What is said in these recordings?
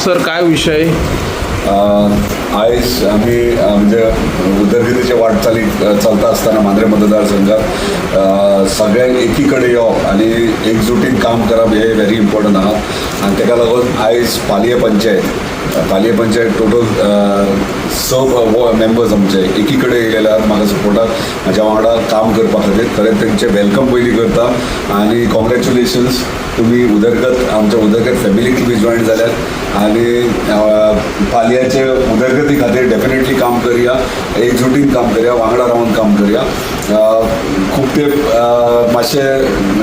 Sir काय विषय आयज आम्ही म्हणजे उदरगतीच्या वाटचाली चलता असताना मांद्रे मतदारसंघात सगळ्यांक एकीकडे येवप आनी एकजुटीन काम करप हे व्हेरी इम्पॉर्टंट आहा आनी ताका लागून आयज पालये पंचायत टोटल स मेंबर्स आमचे एकीकडे येयलेले आहात म्हाका सपोर्टाक म्हाज्या वांगडा काम करपा खातीर खरें तेंचे वेलकम पयलीं करता आनी कॉंग्रॅच्युलेशन्स तुमी आमच्या उदरगत फॅमिलीक बी जॉयन जाल्यात आनी पालयाचे उदरगती खातीर डेफिनेटली काम करया, एकजुटीन काम करया, वांगडा रावन काम करया. खूब तेंप मातशे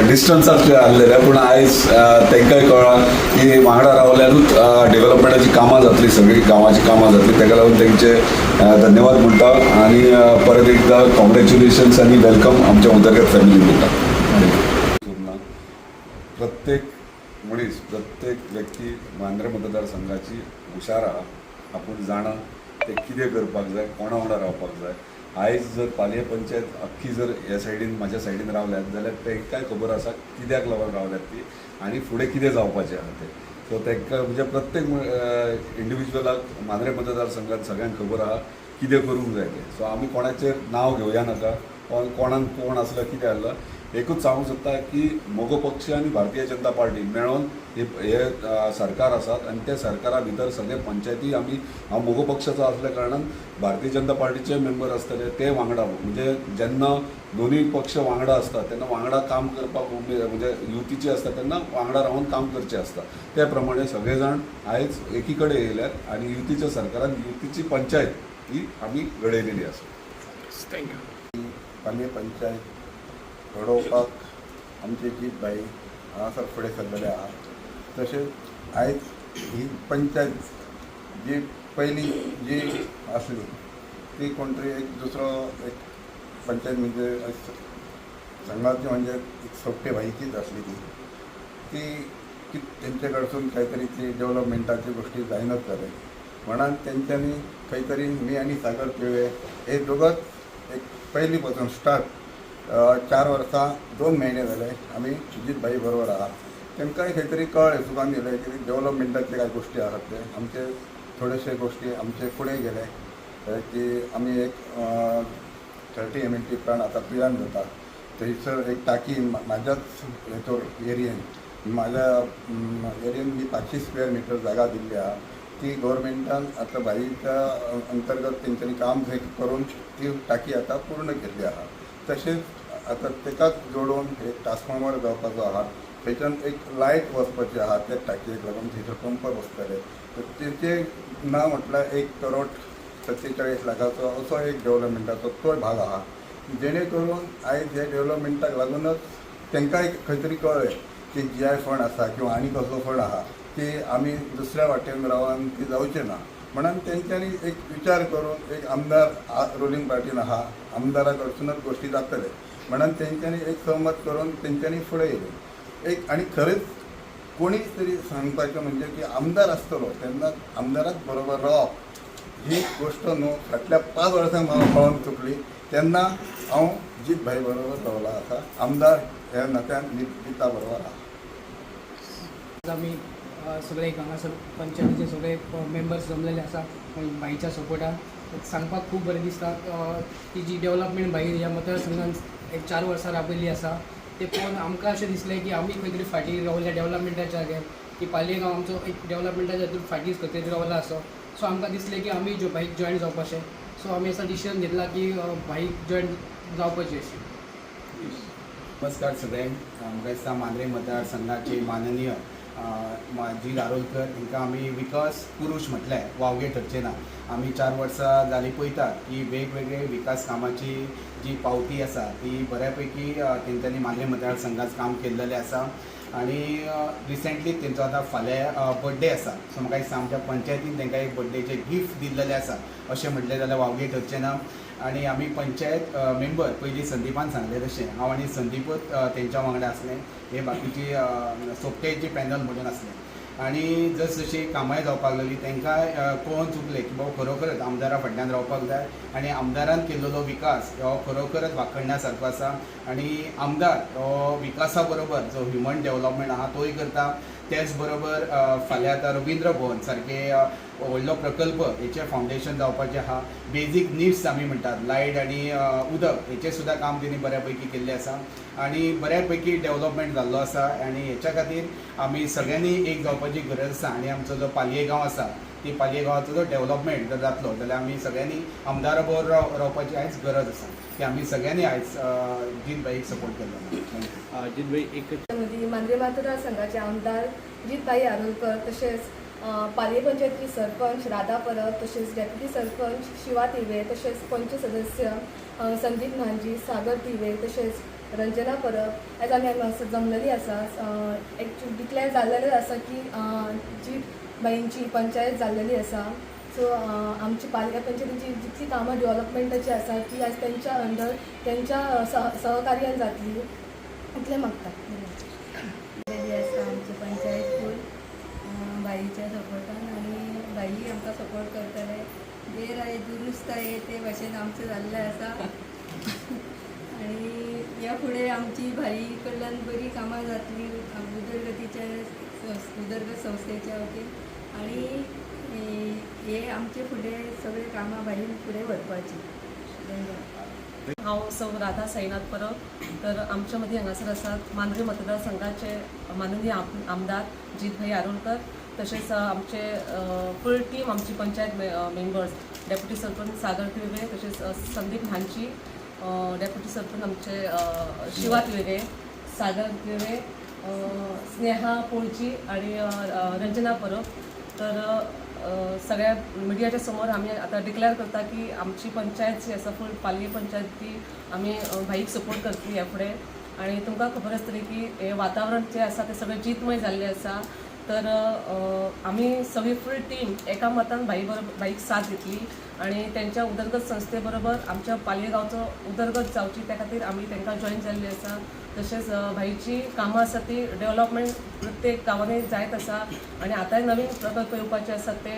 डिस्टन्सांतले आसलेले पूण आयज तांकांय कळ्ळां की वांगडा रावल्यानूच डेव्हलपमेंटाची कामां जातली, सगळी गांवाची कामां जातली. ताका लागून तेंचे धन्यवाद म्हणटा आनी परत एकदां कॉंग्रॅच्युलेशन्स आनी वेलकम आमच्या उदरगत फॅमिली म्हणटा. प्रत्येक मनीस, प्रत्येक व्यक्ती मांद्रे मतदारसंघाची हुशार आहा. आपूण जाणा ते कितें करपाक जाय, कोणा वांगडा रावपाक जाय. आयज जर पालये पंचायत अख्खी जर ह्या सायडीन म्हाज्या सायडीन रावल्यात जाल्यार तांकांय खबर आसा कित्याक लागून रावल्यात ती आनी फुडें कितें जावपाचें आहा तें. सो तांकां म्हणजे प्रत्येक इंडिविज्युअलाक मांद्रे मतदारसंघात सगळ्यांक खबर आहा कितें करूंक जाय तें. सो आमी कोणाचेर नांव घेवया नाका, कोणान कोण आसला कितें आसला. एकूच सांगूंक सोदता की मोगो पक्ष आनी भारतीय जनता पार्टी मेळोन हे सरकार आसात आनी त्या सरकारा भितर सगळे पंचायती हांव मोगो पक्षाचो आसल्या कारणान भारतीय जनता पार्टीचे मेंबर आसतले ते वांगडा, म्हणजे जेन्ना दोनूय पक्ष वांगडा आसता तेन्ना वांगडा काम करपाक म्हणजे युतीचे आसता तेन्ना वांगडा रावन काम करचें आसता. त्या प्रमाणे सगळे जाण आयज एकीकडे येयल्यात आनी युतीच्या सरकारान युतीची पंचायत ही आमी घडयलेली आसा. थँक्यू. पालये पंचायत घडोवपाक आमचे जीत भाई हांगासर फुडें सरलेले आहा. तशेंच आयज ही पंचायत जी पयलीं जी आसली ती कोण तरी एक दुसरो एक पंचायत म्हणजे संघाची म्हणजे एक सोपटे भाईचीच आसली ती तेंचे कडसून कांय ती डेव्हलपमेंटाची गोष्टी जायनच जाले म्हणून तेंच्यांनी खंय तरी मी आनी सागर पिळवे हे दोगच एक पयलीं पासून स्टार्ट 4 वर्सां 2 म्हयने जाले आमी सुजीत भाई बरोबर आहा. तेमकांय खंय तरी कळ्ळें सुखान गेले की डेव्हलपमेंटाचे कांय गोश्टी आसात ते आमचे थोडेशे गोश्टी आमचे फुडें गेले की आमी एक 30 MMT प्लांट आतां पिळान जाता. थंयसर एक टाकी म्हाज्याच हेतूर एरियेन म्हाज्या एरियेन मी 500 स्क्वेअर मिटर जागा दिल्ली आहा. ती गव्हर्मेंटान आतां भाईच्या अंतर्गत तेंच्यांनी काम करून ती टाकी आतां पूर्ण केल्ली आहा. तशेंच आतां तेकाच जोडून एक ट्रान्सफॉर्मर जावपाचो आहा. थंयच्यान एक लायट वचपाची आहा त्या टाकयेक लागून थंयसर पंप बसतले. तर तेचें नांव म्हटल्यार 1,47 लाखाचो असो एक डेव्हलपमेंटाचो तो भाग आहा. जेणे करून आयज हे डेव्हलपमेंटाक लागूनच तांकांय खंय तरी कळ्ळें की GI फंड आसा किंवा आनी कसलो फंड आहा ती आमी दुसऱ्या वाटेन रावन ती जावचें ना म्हणून तेंच्यांनी एक विचार करून एक आमदार रुलींग पार्टीन आहा आमदारा कडसूनच गोश्टी जातले म्हणून तेंच्यांनी एक सहमत करून तेंच्यांनी फुडें येयले. एक आनी खरेंच कोणीच तरी सांगपाचें म्हणजे की आमदार आसतलो तेन्ना आमदाराच बरोबर रावप ही गोश्ट न्हू फाटल्या 5 वर्सांक म्हाका कळोवन चुकली तेन्ना हांव जीत भाई बरोबर रावला आसा. आमदार ह्या नात्यान जिता बरोबर आहा. आमी सगळे हांगासर पंचायतीचे सगळे मेंबर्स जमलेले आसा भाईच्या सपोर्टान. सांगपाक खूब बरें दिसता ती जी डेव्हलपमेंट भाई ह्या मतदारसंघान एक 4 वर्सां राबयल्ली आसा ते पळोवन आमकां अशें दिसलें की आमी खंय तरी फाटीं रावल्या डेव्हलपमेंटाच्या जाग्यार की पालये गांव आमचो एक डेव्हलपमेंटाच्या हातूंत फाटींच खंय तरी रावला असो. सो आमकां दिसलें की आमी भाईक जॉयन जावपाचें. सो आमी असो डिसिजन घेतला की भाईक जॉयन जावपाचें अशें. नमस्कार सगळ्यांक. आमकां दिसता मांद्रे मतदारसंघाचे माननीय जी दारोलकर तांकां आमी विकास पुरुश म्हटल्यार वावगे ठरचे ना. आमी 4 वर्सां जालीं पळयतात की वेगवेगळे विकास कामाची जी पावती आसा ती बऱ्यापैकी तेंच्यांनी मांद्रे मतदारसंघात काम केल्लेलें आसा आनी रिसेंटली तेंचो आतां फाल्यां बर्थडे आसा. सो म्हाका दिसता आमच्या पंचायतीन तांकां एक बर्थडेचे गिफ्ट दिल्लेलें आसा अशें म्हटलें जाल्यार वावगे ठरचें ना. आनी आमी पंचायत मेंबर पयलीं संदीपान सांगलें तशें हांव आनी संदीपूच तेंच्या वांगडा आसलें. हे बाकीची सोपटेची पॅनल म्हणून आसलें आनी जशी कामाय जावपाक लागली तांकां कळोवन चुकलें की बाबा खरोखरच आमदारा फाटल्यान रावपाक जाय आनी आमदारान केल्लो विकास हो खरोखरच वाखडण्या सारको आसा आनी आमदार हो विकासा बरोबर जो ह्युमन डेव्हलपमेंट आहा तोय करता तेच बरोबर फाल्यां आतां रविंद्र भवन सारके व्हडलो प्रकल्प हेचें फावंडेशन जावपाचें आहा बेजीक निड्स आमी म्हणटात लायट आनी उदक हेचें सुद्दां काम तेणी बऱ्या पैकी केल्लें आसा आनी बऱ्या पैकी डेव्हलपमेंट जाल्लो आसा आनी हेच्या खातीर आमी सगळ्यांनी एक जावपाची गरज आसा आनी आमचो जो पालये गांव आसा ती पालये गांवाचो जो डेव्हलपमेंट जर जातलो जाल्यार आमी सगळ्यांनी आमदारा बरोबर रावपाची आयज गरज आसा की आमी सगळ्यांनी आयज जीत भाईक सपोर्ट केल्लो. अजित भाई एक मध्ये मांद्रे मतदारसंघाचे आमदार जितभाई आरोलकर तसेच पालये पंचायतीचे सरपंच राधा परब तसेच डेप्युटी सरपंच शिवा तिवे तसेच पंच सदस्य संदीप न्हांजी सागर तिवे तसेच रंजना परब आयज आमी जमलेली आसा एक्चुअली डिक्लेअर जाल्लेलें आसा की जितभाईंची पंचायत जाल्लेली आसा सो आमची पालये पंचायतीची जितली कामां डेव्हलपमेंटाची आसा ती आयज त्यांच्या अंडर त्यांच्या सहकार्यान जातली इतलें मागता. आसा आमची पंचायत फूल बाईच्या सपोर्टान आनी बाई आमकां सपोर्ट करतले जे राय दुरुस्त आहे ते भाशेन आमचें जाल्लें आसा आनी ह्या फुडें आमची भाई कडल्यान बरी कामां जातली उदरगतीच्या उदरगत संस्थेच्या वतीन आनी हे आमचे फुडें सगळे कामां बाईन फुडें व्हरपाची. धन्यवाद. हांव सौ राधा साईनाथ परब तर आमच्या मदीं हांगासर आसात मांद्रे मतदारसंघाचे माननीय आमदार जितभाई आरोलकर तशेंच आमचे फूल टीम आमची पंचायत मेंबर्स डेप्युटी सरपंच सागर तिवे तशेंच संदीप न्हांची डेप्युटी सरपंच आमचे शिवा तिवे सागर तिवे स्नेहा पोळची आणि रंजना परब तर सगळ्या मिडियाच्या समोर आम्ही आता डिक्लेअर करता की आमची पंचायत जी आसा फूल पालये पंचायत ती आमी भाईक सपोर्ट करतली ह्या फुडें आनी तुमकां खबर आसतली की हे वातावरण जे आसा ते सगळें जितमय जाल्लें आसा तर आमी सगळी फूल टीम एका मतान भाईक साथ दितली आणि त्यांच्या उदरगत संस्थे बरोबर आमच्या पालये गांवचो उदरगत जावची त्या खातीर आमी तांकां जॉईन जाल्ली आसा. तशेंच भाईची कामां आसा ती डेव्हलपमेंट प्रत्येक गांवांनी जायत आसा आनी आतांय नवीन प्रकल्प येवपाचे आसात ते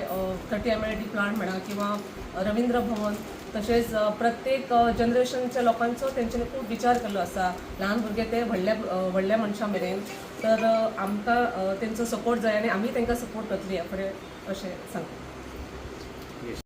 30 MLD प्लांट म्हणा किंवा रवींद्र भवन तशेंच प्रत्येक जनरेशनच्या लोकांचो तेंच्यांनी खूब विचार केल्लो आसा ल्हान भुरगे ते व्हडल्या मनशां मेरेन तर आमकां तेंचो सपोर्ट जाय आनी आमी तांकां सपोर्ट करतली ह्या फुडें अशें सांगता.